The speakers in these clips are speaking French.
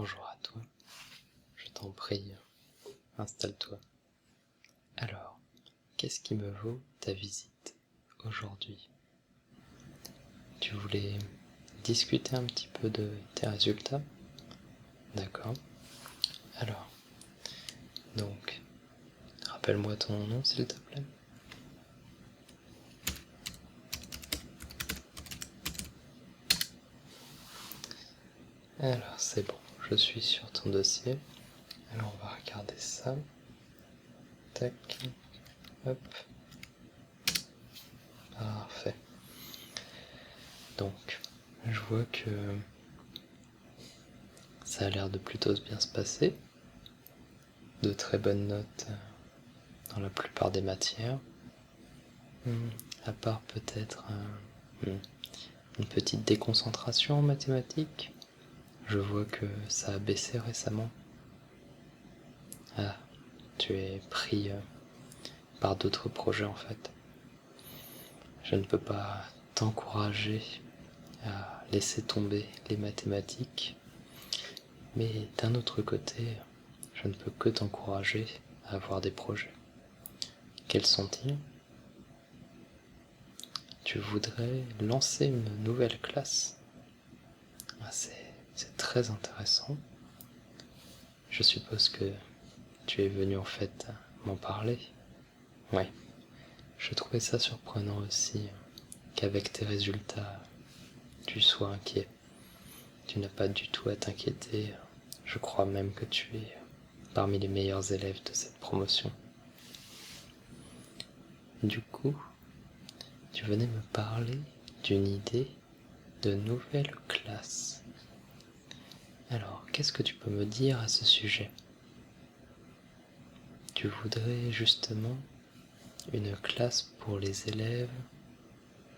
Bonjour à toi, je t'en prie, installe-toi. Alors, qu'est-ce qui me vaut ta visite aujourd'hui? Tu voulais discuter un petit peu de tes résultats? D'accord. Alors, donc, rappelle-moi ton nom s'il te plaît. Alors, c'est bon, je suis sur ton dossier. Alors, on va regarder ça. Tac, hop. Parfait. Donc, je vois que ça a l'air de plutôt bien se passer. De très bonnes notes dans la plupart des matières. À part peut-être une petite déconcentration en mathématiques. Je vois que ça a baissé récemment. Ah, tu es pris par d'autres projets en fait. Je ne peux pas t'encourager à laisser tomber les mathématiques, mais d'un autre côté, je ne peux que t'encourager à avoir des projets. Quels sont-ils? Tu voudrais lancer une nouvelle classe. Ah, c'est très intéressant. Je suppose que tu es venu en fait m'en parler. Ouais, je trouvais ça surprenant aussi qu'avec tes résultats, tu sois inquiet. Tu n'as pas du tout à t'inquiéter. Je crois même que tu es parmi les meilleurs élèves de cette promotion. Du coup, tu venais me parler d'une idée de nouvelle classe. Alors, qu'est-ce que tu peux me dire à ce sujet? Tu voudrais justement une classe pour les élèves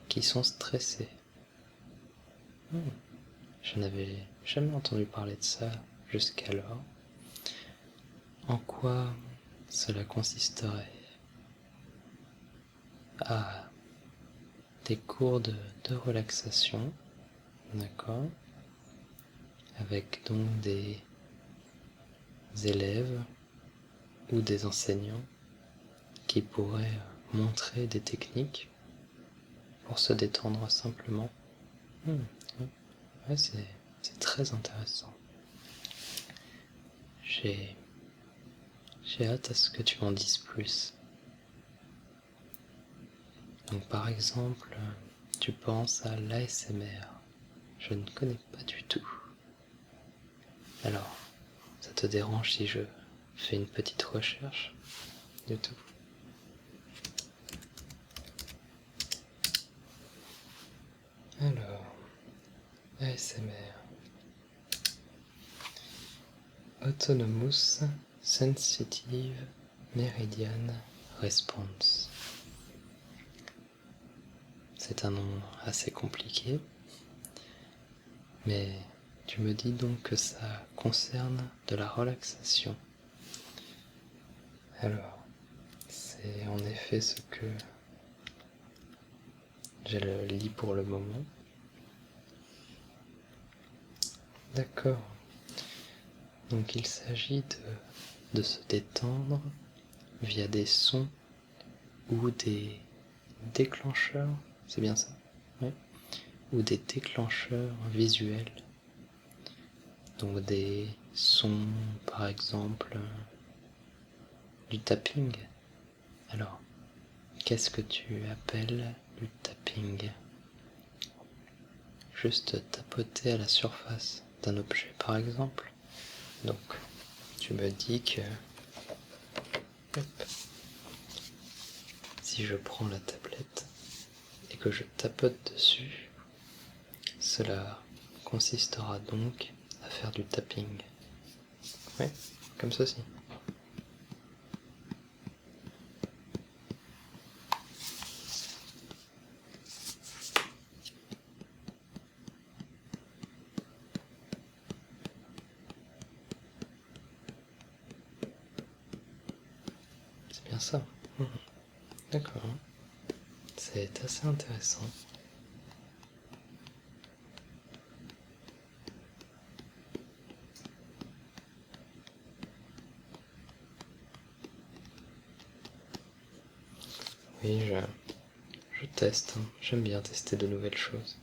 qui sont stressés. Je n'avais jamais entendu parler de ça jusqu'alors. En quoi cela consisterait? Ah, des cours de relaxation, d'accord, avec donc des élèves ou des enseignants qui pourraient montrer des techniques pour se détendre simplement. Ouais, c'est très intéressant. J'ai hâte à ce que tu m'en dises plus. Donc par exemple, tu penses à l'ASMR. Je ne connais pas du tout. Alors, ça te dérange si je fais une petite recherche du tout? Alors, ASMR. Autonomous Sensitive Meridian Response. C'est un nom assez compliqué, mais tu me dis donc que ça concerne de la relaxation. Alors, c'est en effet ce que je le lis pour le moment. D'accord. Donc il s'agit de se détendre via des sons ou des déclencheurs, c'est bien ça? Oui. Ou des déclencheurs visuels. Donc des sons, par exemple, du tapping. Alors, qu'est-ce que tu appelles du tapping? Juste tapoter à la surface d'un objet, par exemple. Donc, tu me dis que si je prends la tablette et que je tapote dessus, cela consistera donc à faire du tapping. Oui, comme ceci. C'est bien ça. D'accord. C'est assez intéressant. Oui, je teste, hein. J'aime bien tester de nouvelles choses.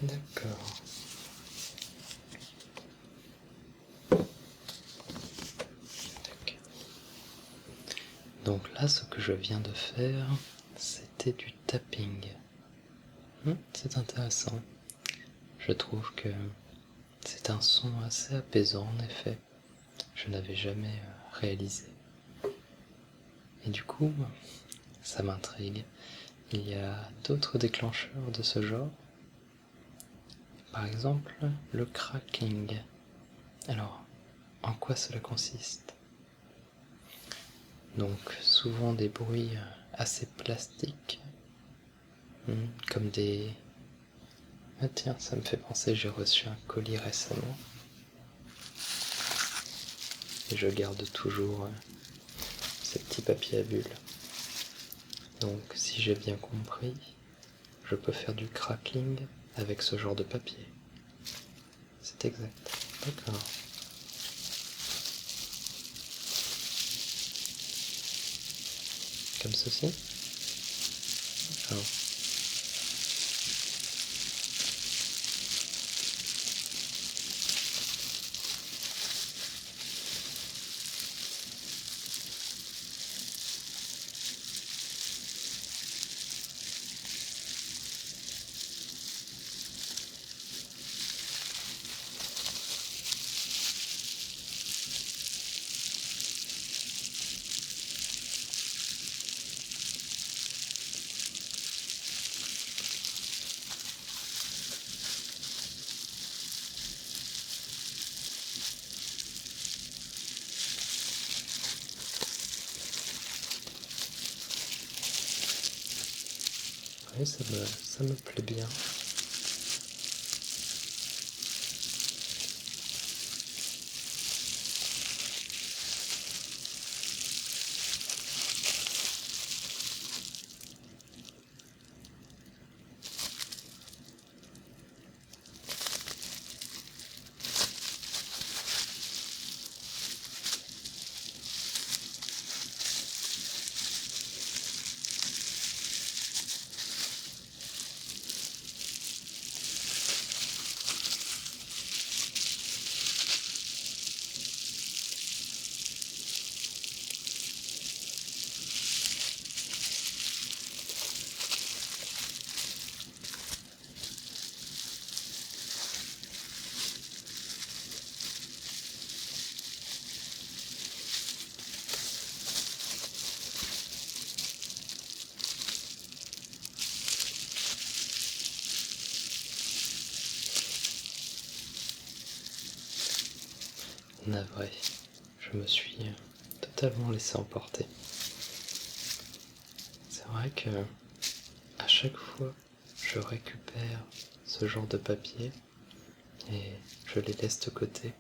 D'accord. Tac. Donc là, ce que je viens de faire, c'était du tapping. C'est intéressant. Je trouve que c'est un son assez apaisant en effet. Je n'avais jamais réalisé. Et du coup, ça m'intrigue. Il y a d'autres déclencheurs de ce genre. Par exemple, le cracking. Alors, en quoi cela consiste? Donc, souvent des bruits assez plastiques, comme des... Ah tiens, ça me fait penser, j'ai reçu un colis récemment. Et je garde toujours ces petits papiers à bulles. Donc, si j'ai bien compris, je peux faire du crackling avec ce genre de papier. C'est exact. D'accord. Comme ceci. D'accord. Oui, ça me plaît bien. Navré, je me suis totalement laissé emporter. C'est vrai que à chaque fois, je récupère ce genre de papier et je les laisse de côté.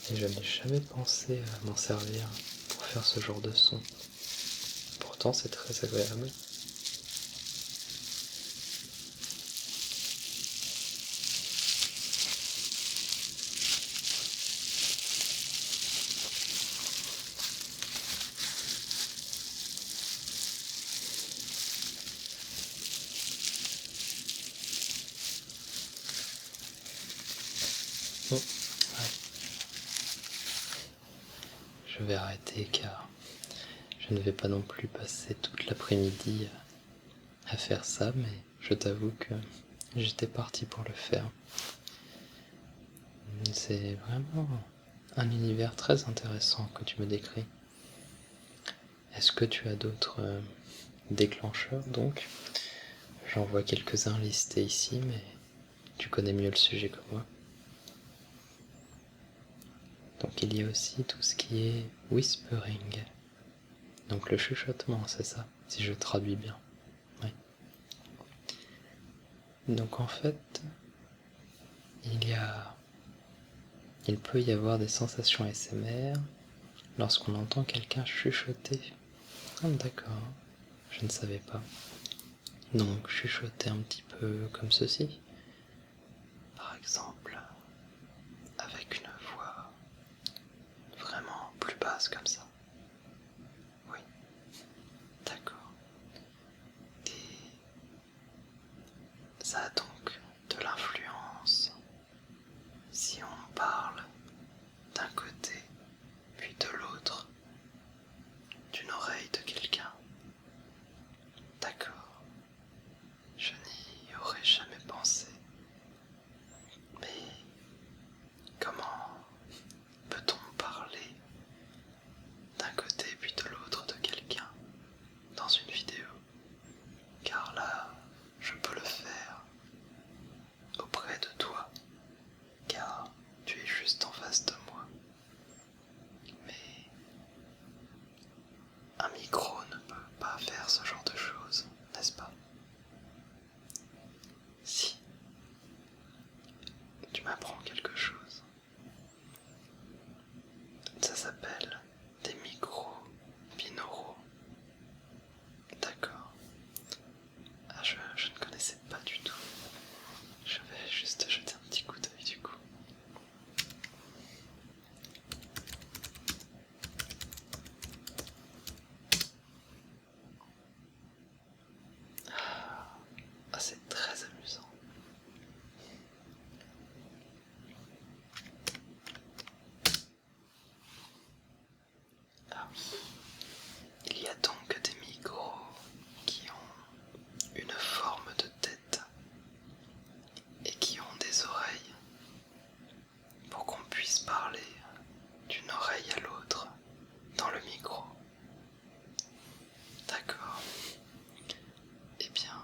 Et je n'ai jamais pensé à m'en servir pour faire ce genre de son. Pourtant, c'est très agréable. Ouais. Je vais arrêter car je ne vais pas non plus passer toute l'après-midi à faire ça, mais je t'avoue que j'étais parti pour le faire. C'est vraiment un univers très intéressant que tu me décris. Est-ce que tu as d'autres déclencheurs donc? J'en vois quelques-uns listés ici, mais tu connais mieux le sujet que moi. Donc il y a aussi tout ce qui est whispering. Donc le chuchotement, c'est ça, si je traduis bien. Oui. Donc en fait, il peut y avoir des sensations ASMR lorsqu'on entend quelqu'un chuchoter. Ah, d'accord, je ne savais pas. Donc chuchoter un petit peu comme ceci. Par exemple, avec une voix vraiment plus basse comme ça. Oui, d'accord. Et ça a donc de l'influence si on parle d'un côté puis de l'autre d'une oreille de quelqu'un. D'accord, je n'y aurais jamais pensé. Mais comment peut-on parler d'un côté puis de l'autre de quelqu'un dans une vidéo? Car là, je peux le faire auprès de toi, car tu es juste en face de moi. Mais un micro ne peut pas faire ce genre de choses, n'est-ce pas? Si, tu m'apprends quelque chose. Ça s'appelle des micros binauraux. D'accord. Ah, je ne connaissais pas du tout. Je vais juste jeter un petit coup d'œil du coup. Ah, c'est très amusant. Ah. Il y a donc des micros qui ont une forme de tête et qui ont des oreilles pour qu'on puisse parler d'une oreille à l'autre dans le micro. D'accord. Eh bien,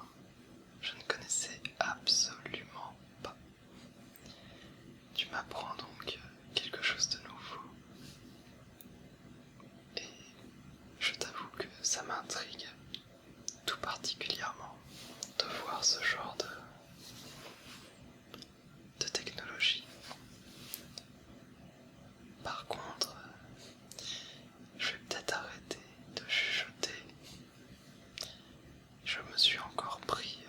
je ne connaissais absolument pas. Tu m'apprends donc quelque chose de nouveau. Et je t'avoue que ça m'intrigue tout particulièrement de voir ce genre de technologie. Par contre, je vais peut-être arrêter de chuchoter. Je me suis encore pris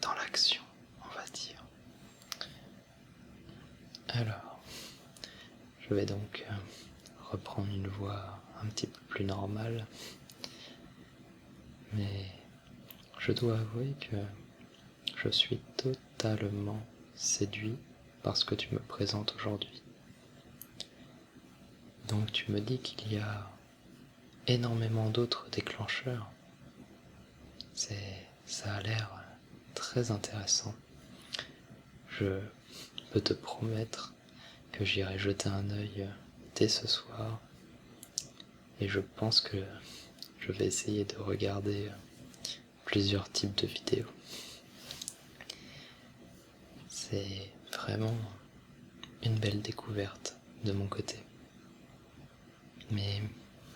dans l'action, on va dire. Alors, je vais donc reprendre une voix un petit peu plus normale. Mais je dois avouer que je suis totalement séduit par ce que tu me présentes aujourd'hui. Donc tu me dis qu'il y a énormément d'autres déclencheurs. Ça a l'air très intéressant. Je peux te promettre que j'irai jeter un œil dès ce soir et je pense que je vais essayer de regarder plusieurs types de vidéos. C'est vraiment une belle découverte de mon côté. Mais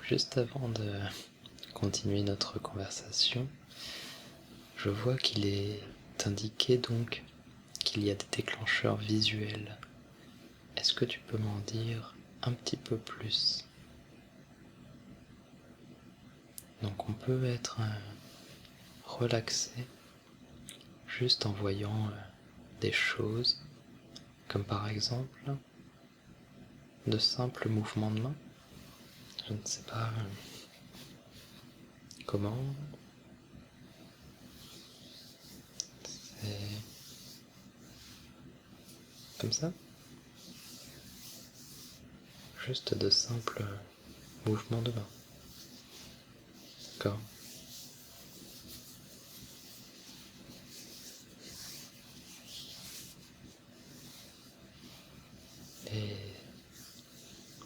juste avant de continuer notre conversation, je vois qu'il est indiqué donc qu'il y a des déclencheurs visuels. Est-ce que tu peux m'en dire un petit peu plus? Donc on peut être relaxé juste en voyant des choses, comme par exemple de simples mouvements de main. Je ne sais pas comment. C'est comme ça. Juste de simples mouvements de main. D'accord. Et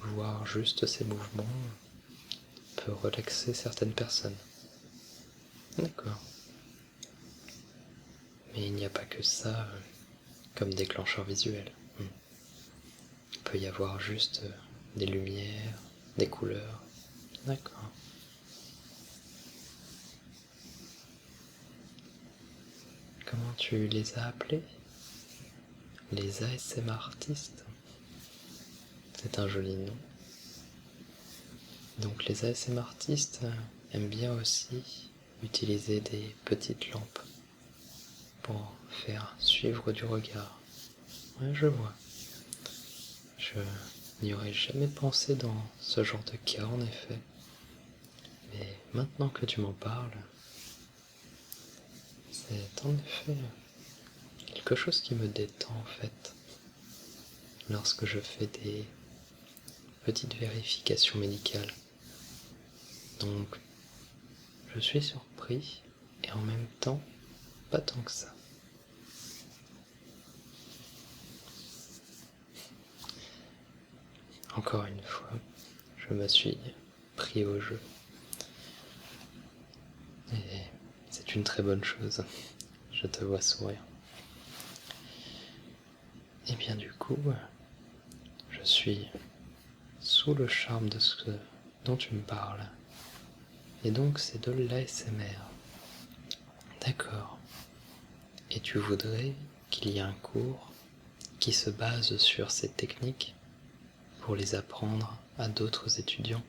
voir juste ces mouvements peut relaxer certaines personnes. D'accord. Mais il n'y a pas que ça comme déclencheur visuel. Il peut y avoir juste des lumières, des couleurs. D'accord. tu les as appelés les ASMR artistes. C'est un joli nom. Donc les ASMR artistes aiment bien aussi utiliser des petites lampes pour faire suivre du regard. Ouais, je vois. Je n'y aurais jamais pensé dans ce genre de cas en effet. Mais maintenant que tu m'en parles, c'est en effet quelque chose qui me détend en fait. Lorsque je fais des petites vérifications médicales. Donc, je suis surpris et en même temps, pas tant que ça. Encore une fois, je me suis pris au jeu. Et c'est une très bonne chose. Je te vois sourire. Et bien du coup, je suis sous le charme de ce dont tu me parles. Et donc c'est de l'ASMR. D'accord. Et tu voudrais qu'il y ait un cours qui se base sur ces techniques pour les apprendre à d'autres étudiants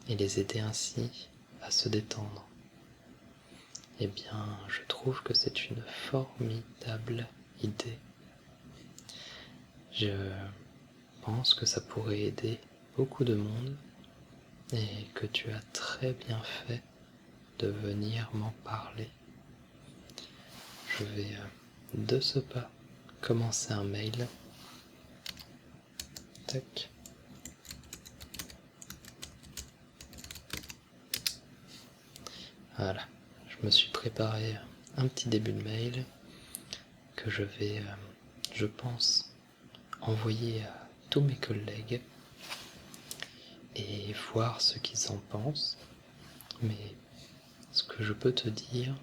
et les aider ainsi à se détendre. Eh bien, je trouve que c'est une formidable idée. Je pense que ça pourrait aider beaucoup de monde et que tu as très bien fait de venir m'en parler. Je vais de ce pas commencer un mail. Tac. Voilà, je me suis préparé un petit début de mail que je vais, je pense, envoyer à tous mes collègues et voir ce qu'ils en pensent. Mais ce que je peux te dire,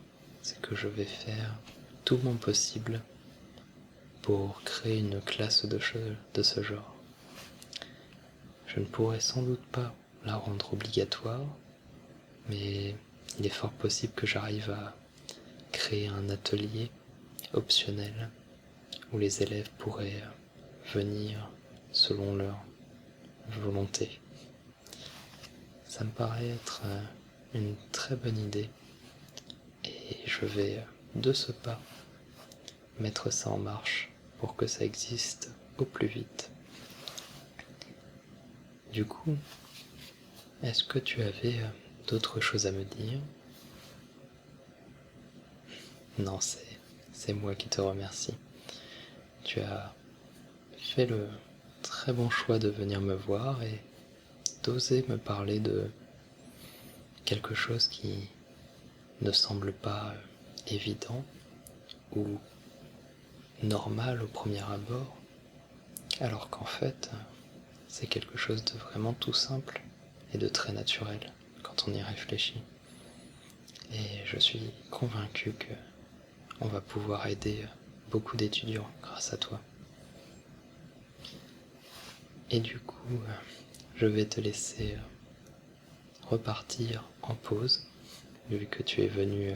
c'est que je vais faire tout mon possible pour créer une classe de ce genre. Je ne pourrai sans doute pas la rendre obligatoire, mais il est fort possible que j'arrive à créer un atelier optionnel où les élèves pourraient venir selon leur volonté. Ça me paraît être une très bonne idée et je vais de ce pas mettre ça en marche pour que ça existe au plus vite. Du coup, est-ce que tu avais d'autres choses à me dire? Non, c'est moi qui te remercie. Tu as fait le très bon choix de venir me voir et d'oser me parler de quelque chose qui ne semble pas évident ou normal au premier abord, alors qu'en fait, c'est quelque chose de vraiment tout simple et de très naturel quand on y réfléchit. Et je suis convaincu que on va pouvoir aider beaucoup d'étudiants grâce à toi. Et du coup, je vais te laisser repartir en pause, vu que tu es venu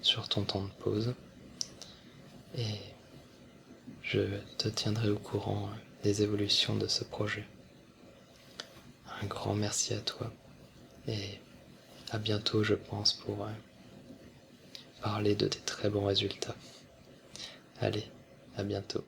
sur ton temps de pause. Et je te tiendrai au courant des évolutions de ce projet. Un grand merci à toi et à bientôt, je pense, pour parler de tes très bons résultats. Allez, à bientôt.